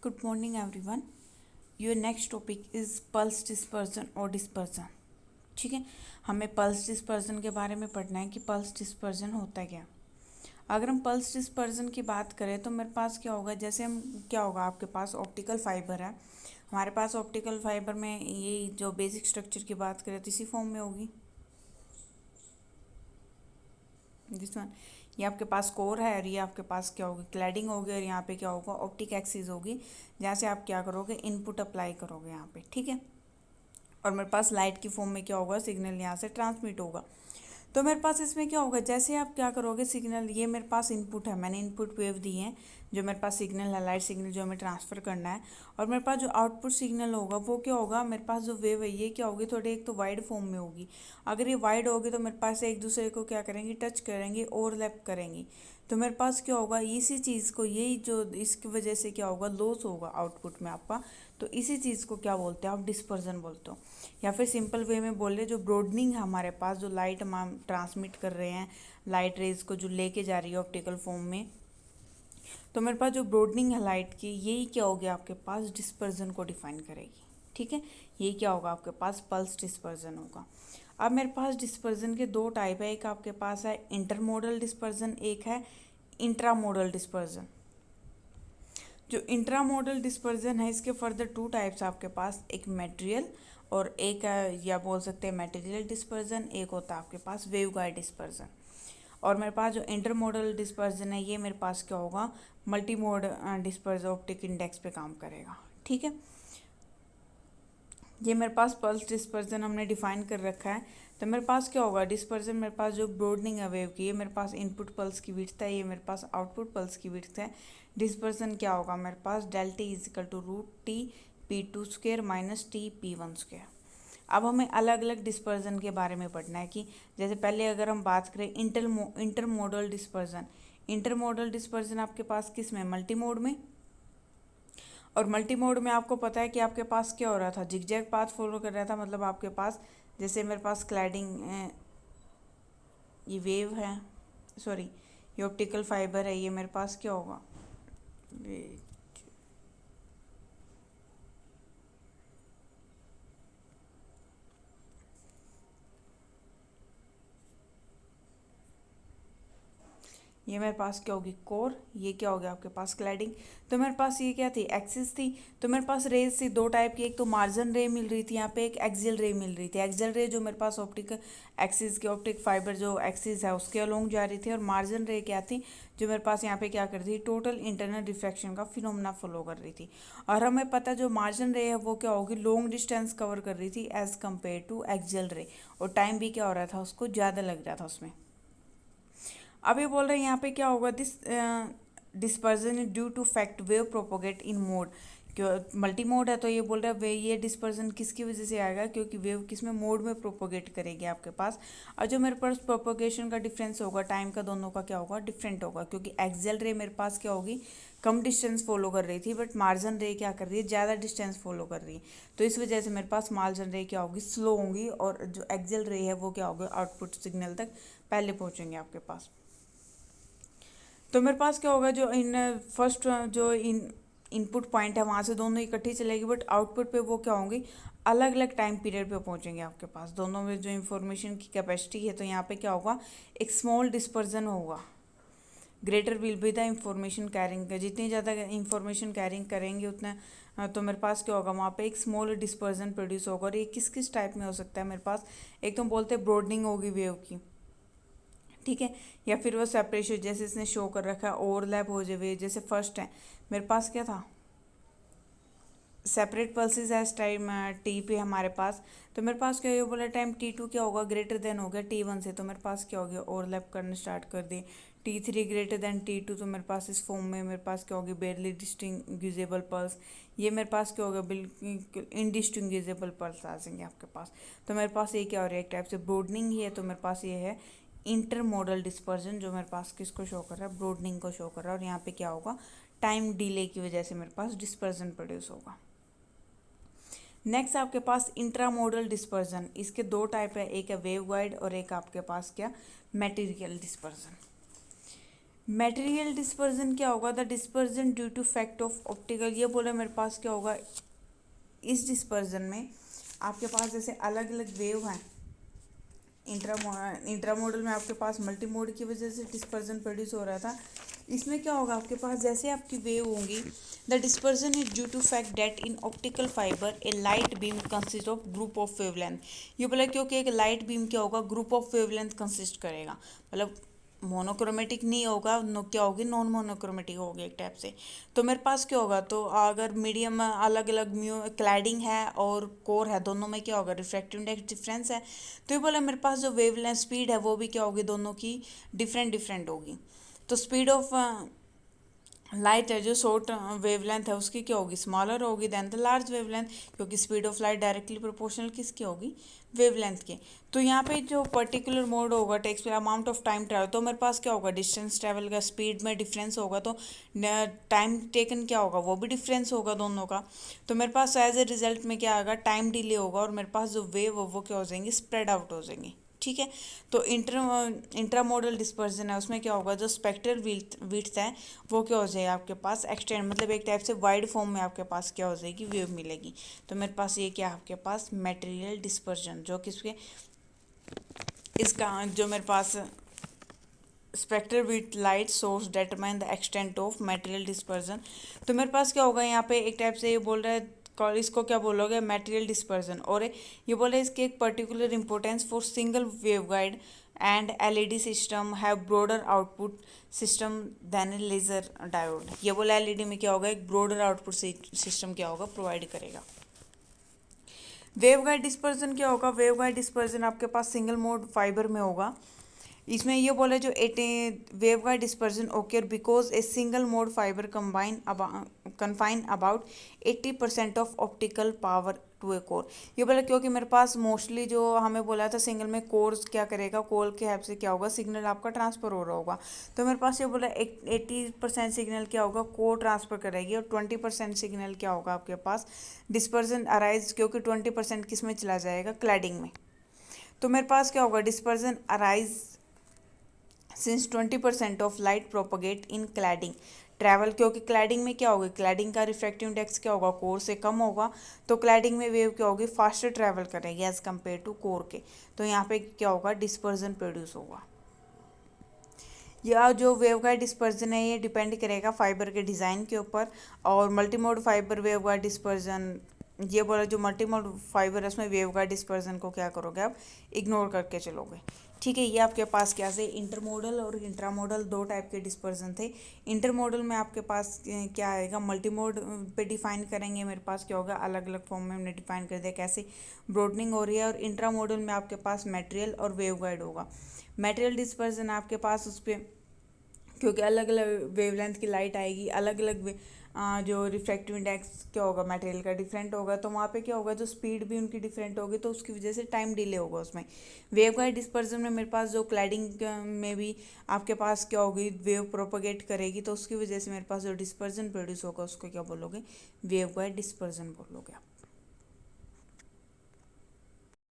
Good morning everyone. Your next topic is pulse dispersion और dispersion. ठीक है, हमें पल्स डिस्पर्जन के बारे में पढ़ना है कि पल्स डिस्पर्जन होता क्या। अगर हम पल्स डिस्पर्जन की बात करें तो मेरे पास क्या होगा, जैसे हम क्या होगा, आपके पास ऑप्टिकल फाइबर है। हमारे पास ऑप्टिकल फाइबर में ये जो बेसिक स्ट्रक्चर की बात करें तो इसी फॉर्म में होगी, दिस वन। ये आपके पास कोर है और ये आपके पास क्या होगी, क्लैडिंग होगी, और यहाँ पे क्या होगा, ऑप्टिक एक्सिस होगी, जहाँ से आप क्या करोगे, इनपुट अप्लाई करोगे यहाँ पे। ठीक है, और मेरे पास लाइट की फॉर्म में क्या होगा, सिग्नल यहाँ से ट्रांसमिट होगा। तो मेरे पास इसमें क्या होगा, जैसे आप क्या करोगे, सिग्नल ये मेरे पास इनपुट है, मैंने इनपुट वेव दी है, जो मेरे पास सिग्नल है, लाइट सिग्नल जो हमें ट्रांसफ़र करना है। और मेरे पास जो आउटपुट सिग्नल होगा वो क्या होगा, मेरे पास जो वेव है ये क्या होगी, थोड़ी एक तो वाइड फॉर्म में होगी। अगर ये वाइड होगी तो मेरे पास एक दूसरे को क्या करेंगी, टच करेंगी, ओवरलैप करेंगी। तो मेरे पास क्या होगा, इसी चीज़ को, यही जो इसकी वजह से क्या होगा, लॉस होगा आउटपुट में आपका। तो इसी चीज़ को क्या बोलते हैं आप, डिस्पर्जन बोलते हो। या फिर सिंपल वे में बोल रहे, जो ब्रॉडनिंग है हमारे पास, जो लाइट हम ट्रांसमिट कर रहे हैं, लाइट रेज को जो लेके जा रही है ऑप्टिकल फॉर्म में, तो मेरे पास जो ब्रॉडनिंग है लाइट की, यही क्या होगी आपके पास, डिस्पर्जन को डिफाइन करेगी। ठीक है, ये क्या होगा आपके पास, पल्स डिस्पर्जन होगा। अब मेरे पास डिस्पर्जन के दो टाइप है, एक आपके पास है इंटरमोडल डिस्पर्जन, एक है इंट्रामोडल डिस्पर्जन। जो इंट्रामोडल डिस्पर्जन है, इसके फर्दर टू टाइप्स आपके पास, एक मटेरियल और एक या बोल सकते हैं मटेरियल डिस्पर्जन, एक होता है आपके पास वेव गाइड डिस्पर्जन। और मेरे पास जो इंटरमोडल डिस्पर्जन है, ये मेरे पास क्या होगा, multi mode dispersion optic index पे काम करेगा। ठीक है, ये मेरे पास पल्स डिस्पर्जन हमने डिफाइन कर रखा है। तो मेरे पास क्या होगा, डिस्पर्जन मेरे पास जो ब्रॉडनिंग है वेव की, ये मेरे पास इनपुट पल्स की विड्थ है, ये मेरे पास आउटपुट पल्स की विड्थ है। डिस्पर्जन क्या होगा मेरे पास, del T is equal to root T P two square minus T P one square. अब हमें अलग अलग डिस्पर्जन के बारे में पढ़ना है कि जैसे पहले अगर हम बात करें इंटरमोडल डिस्पर्जन। इंटरमोडल डिस्पर्जन आपके पास किस में, मल्टी मोड में। और मल्टी मोड में आपको पता है कि आपके पास क्या हो रहा था, जिगजैग पाथ फॉलो कर रहा था। मतलब आपके पास जैसे मेरे पास क्लैडिंग, ये वेव है, सॉरी ये ऑप्टिकल फाइबर है, ये मेरे पास क्या होगा, ये मेरे पास क्या होगी, कोर, ये क्या हो गया आपके पास, क्लैडिंग। तो मेरे पास ये क्या थी, एक्सिस थी। तो मेरे पास रेज थी दो टाइप की, एक तो मार्जिन रे मिल रही थी यहाँ पे, एक एक्सियल रे मिल रही थी। एक्सियल रे जो मेरे पास ऑप्टिक एक्सिस की, ऑप्टिक फाइबर जो एक्सिस है उसके अलोंग जा रही थी, और मार्जिन रे क्या थी, जो मेरे पास यहाँ पे क्या कर रही थी, टोटल इंटरनल रिफ्रैक्शन का फिनोमेना फॉलो कर रही थी। और हमें पता है जो मार्जिन रे है वो क्या होगी, लॉन्ग डिस्टेंस कवर कर रही थी एज कम्पेयर टू एक्सियल रे, और टाइम भी क्या हो रहा था, उसको ज़्यादा लग रहा था उसमें। अब ये बोल रहे हैं यहाँ पे क्या होगा, this dispersion due to fact wave propagate in mode. क्यों मल्टी मोड है, तो ये बोल रहा है वे ये डिस्पर्जन किसकी वजह से आएगा, क्योंकि वेव किस में, मोड में प्रोपोगेट करेगी आपके पास। और जो मेरे पास प्रोपोगेशन का डिफरेंस होगा, टाइम का दोनों का क्या होगा, डिफरेंट होगा। क्योंकि एक्सेल रे मेरे पास क्या होगी, कम डिस्टेंस फॉलो कर रही थी, बट मार्जिन रे क्या कर रही है, ज़्यादा डिस्टेंस फॉलो कर रही है। तो इस वजह से मेरे पास मार्जिन रे क्या होगी, स्लो होंगी, और जो एक्सेल रे है वो क्या होगी, आउटपुट सिग्नल तक पहले पहुँचेंगे आपके पास। तो मेरे पास क्या होगा, जो फर्स्ट जो इनपुट पॉइंट है वहाँ से दोनों इकट्ठी चलेगी, बट आउटपुट पे वो क्या होंगी, अलग अलग टाइम पीरियड पे पहुँचेंगे आपके पास। दोनों में जो इन्फॉर्मेशन की कैपेसिटी है, तो यहाँ पे क्या होगा, एक स्मॉल डिस्पर्जन होगा, greater will be the information carrying. जितनी ज़्यादा इंफॉर्मेशन कैरिंग करेंगे उतना तो मेरे पास क्या होगा, वहाँ पे एक स्मॉल डिस्पर्जन प्रोड्यूस होगा। और ये किस किस टाइप में हो सकता है मेरे पास, एक तो बोलते हैं ब्रॉडनिंग होगी वेव की, ठीक है, या फिर वो सेपरेशन जैसे इसने शो कर रखा है, ओवरलैप हो जाए। जैसे फर्स्ट है मेरे पास क्या था, separate pulses as time T पे हमारे पास। तो मेरे पास क्या ये बोला, टाइम T2 क्या होगा, ग्रेटर देन हो गया T1 से। तो मेरे पास क्या हो गया, ओवरलैप करना स्टार्ट कर दिए। T3 ग्रेटर देन T2, तो मेरे पास इस फॉर्म में मेरे पास क्या होगी, बेरली डिस्टिंग्विजेबल पल्स। ये मेरे पास क्या होगा, बिल्कुल इनडिस्टिंग्विजेबल पल्स आ जाएंगे आपके पास। तो मेरे पास ये क्या हो रहा है, एक टाइप से ब्रॉडनिंग ही है। तो मेरे पास ये है इंटरमोडल डिस्पर्जन, जो मेरे पास किसको शो कर रहा है, ब्रॉडनिंग को शो कर रहा है। और यहाँ पे क्या होगा, टाइम डिले की वजह से मेरे पास डिस्पर्जन प्रोड्यूस होगा। नेक्स्ट आपके पास इंट्रामोडल डिस्पर्जन, इसके दो टाइप है, एक है वेव गाइड और एक आपके पास क्या, मटेरियल डिस्पर्जन। मटेरियल डिस्पर्जन क्या होगा, the dispersion due to fact of optical, ये बोले मेरे पास क्या होगा, इस डिस्पर्जन में आपके पास जैसे अलग अलग वेव हैं, इंट्रामोडल में आपके पास मल्टी मोड की वजह से डिस्पर्जन प्रोड्यूस हो रहा था। इसमें क्या होगा आपके पास, जैसे आपकी वेव होंगी, the dispersion is due to fact that in optical fibre a light beam consist of group of wavelength. ये बोला क्योंकि एक लाइट बीम क्या होगा, ग्रुप ऑफ वेवलेंथ कंसिस्ट करेगा, मतलब मोनोक्रोमेटिक नहीं होगा, क्या होगी, नॉन मोनोक्रोमेटिक होगी एक टाइप से। तो मेरे पास क्या होगा, तो अगर मीडियम अलग अलग म्यू क्लैडिंग है और कोर है, दोनों में क्या होगा, रिफ्रैक्टिव इंडेक्स डिफरेंस है। तो ये बोला मेरे पास जो वेवलेंथ स्पीड है वो भी क्या होगी, दोनों की डिफरेंट डिफरेंट होगी। तो स्पीड ऑफ लाइट है जो शॉर्ट वेवलेंथ है उसकी क्या होगी, स्मॉलर होगी देन द लार्ज वेवलेंथ, क्योंकि speed of light directly proportional किसकी होगी, वेवलेंथ के। तो यहाँ पे जो पर्टिकुलर मोड होगा takes amount of time travel, तो मेरे पास क्या होगा, डिस्टेंस ट्रैवल का स्पीड में डिफरेंस होगा, तो टाइम टेकन क्या होगा, वो भी डिफरेंस होगा दोनों का। तो मेरे पास एज ए रिजल्ट में क्या आएगा, टाइम डिले होगा, और मेरे पास जो वेव हो वो क्या हो जाएंगी, स्प्रेड आउट हो जाएंगी। ठीक है। तो इंट्रामोडल डिस्पर्जन है, उसमें क्या होगा, जो स्पेक्ट्रल विड्थ है वो क्या हो जाएगा आपके पास, एक्सटेंड, मतलब एक टाइप से वाइड फॉर्म में आपके पास क्या हो जाएगी, वेव मिलेगी। तो मेरे पास ये क्या आपके पास मटेरियल डिस्पर्जन, जो किसके, इसका जो मेरे पास spectral width light source determine the extent of material dispersion. तो मेरे पास क्या होगा, यहाँ पे एक टाइप से ये बोल रहा है, इसको क्या बोलोगे, मटेरियल डिस्पर्जन, और ये बोले इसके एक particular importance for single wave guide and LED system have broader output system than laser diode. ये बोला एलईडी में क्या होगा, एक ब्रॉडर आउटपुट सिस्टम क्या होगा, प्रोवाइड करेगा। वेव गाइड डिस्पर्जन क्या होगा, वेव गाइड डिस्पर्जन आपके पास सिंगल मोड फाइबर में होगा। इसमें ये बोले जो wave guide dispersion occur because a single mode fibre confine about 80% of optical power to a core. ये बोला क्योंकि मेरे पास मोस्टली जो हमें बोला था सिंगल में कोर क्या करेगा, कोर के हेल्प से क्या होगा, सिग्नल आपका ट्रांसफर हो रहा होगा। तो मेरे पास ये बोला 80% सिग्नल क्या होगा, कोर ट्रांसफर करेगी, और 20% सिग्नल क्या होगा आपके पास, डिस्पर्जन अराइज, क्योंकि 20% किस में चला जाएगा, क्लैडिंग में। तो मेरे पास क्या होगा, dispersion arise since 20% of light propagate in cladding travel, क्योंकि क्लैडिंग में क्या होगा, क्लैडिंग का रिफ्रैक्टिव इंडेक्स क्या होगा, कोर से कम होगा, तो क्लैडिंग में वेव क्या होगी, फास्टर ट्रैवल करेगी एज कम्पेयर टू कोर के। तो यहाँ पे क्या होगा, डिस्पर्जन प्रोड्यूस होगा। यह जो वेव गाइड डिस्पर्जन है ये डिपेंड करेगा फाइबर के डिज़ाइन के ऊपर, और multimode fibre wave guide dispersion, ये बोला जो मल्टीमोड फाइबर है उसमें वेव गाइड डिस्पर्जन को क्या करोगे आप, इग्नोर करके चलोगे। ठीक है। ये आपके पास क्या से इंटरमोडल और इंट्रामोडल दो टाइप के डिस्पर्जन थे। इंटरमोडल में आपके पास क्या आएगा, मल्टीमोड पे डिफाइन करेंगे, मेरे पास क्या होगा, अलग अलग फॉर्म में हमने डिफाइन कर दिया कैसे ब्रॉडनिंग हो रही है, और इंट्रामोडल में आपके पास मटेरियल और वेव गाइड होगा। मटेरियल डिस्पर्जन आपके पास उस पर क्योंकि अलग अलग वेवलेंथ की लाइट आएगी, अलग अलग जो रिफ्रैक्टिव इंडेक्स क्या होगा मटेरियल का डिफरेंट होगा, तो वहाँ पे क्या होगा, जो स्पीड भी उनकी डिफरेंट होगी, तो उसकी वजह से टाइम डिले होगा उसमें। वेव गाइड डिस्पर्जन में मेरे पास जो क्लैडिंग में भी आपके पास क्या होगी, वेव प्रोपोगेट करेगी, तो उसकी वजह से मेरे पास जो डिस्पर्जन प्रोड्यूस होगा उसको क्या बोलोगे, वेव गाइड डिस्पर्जन बोलोगे आप।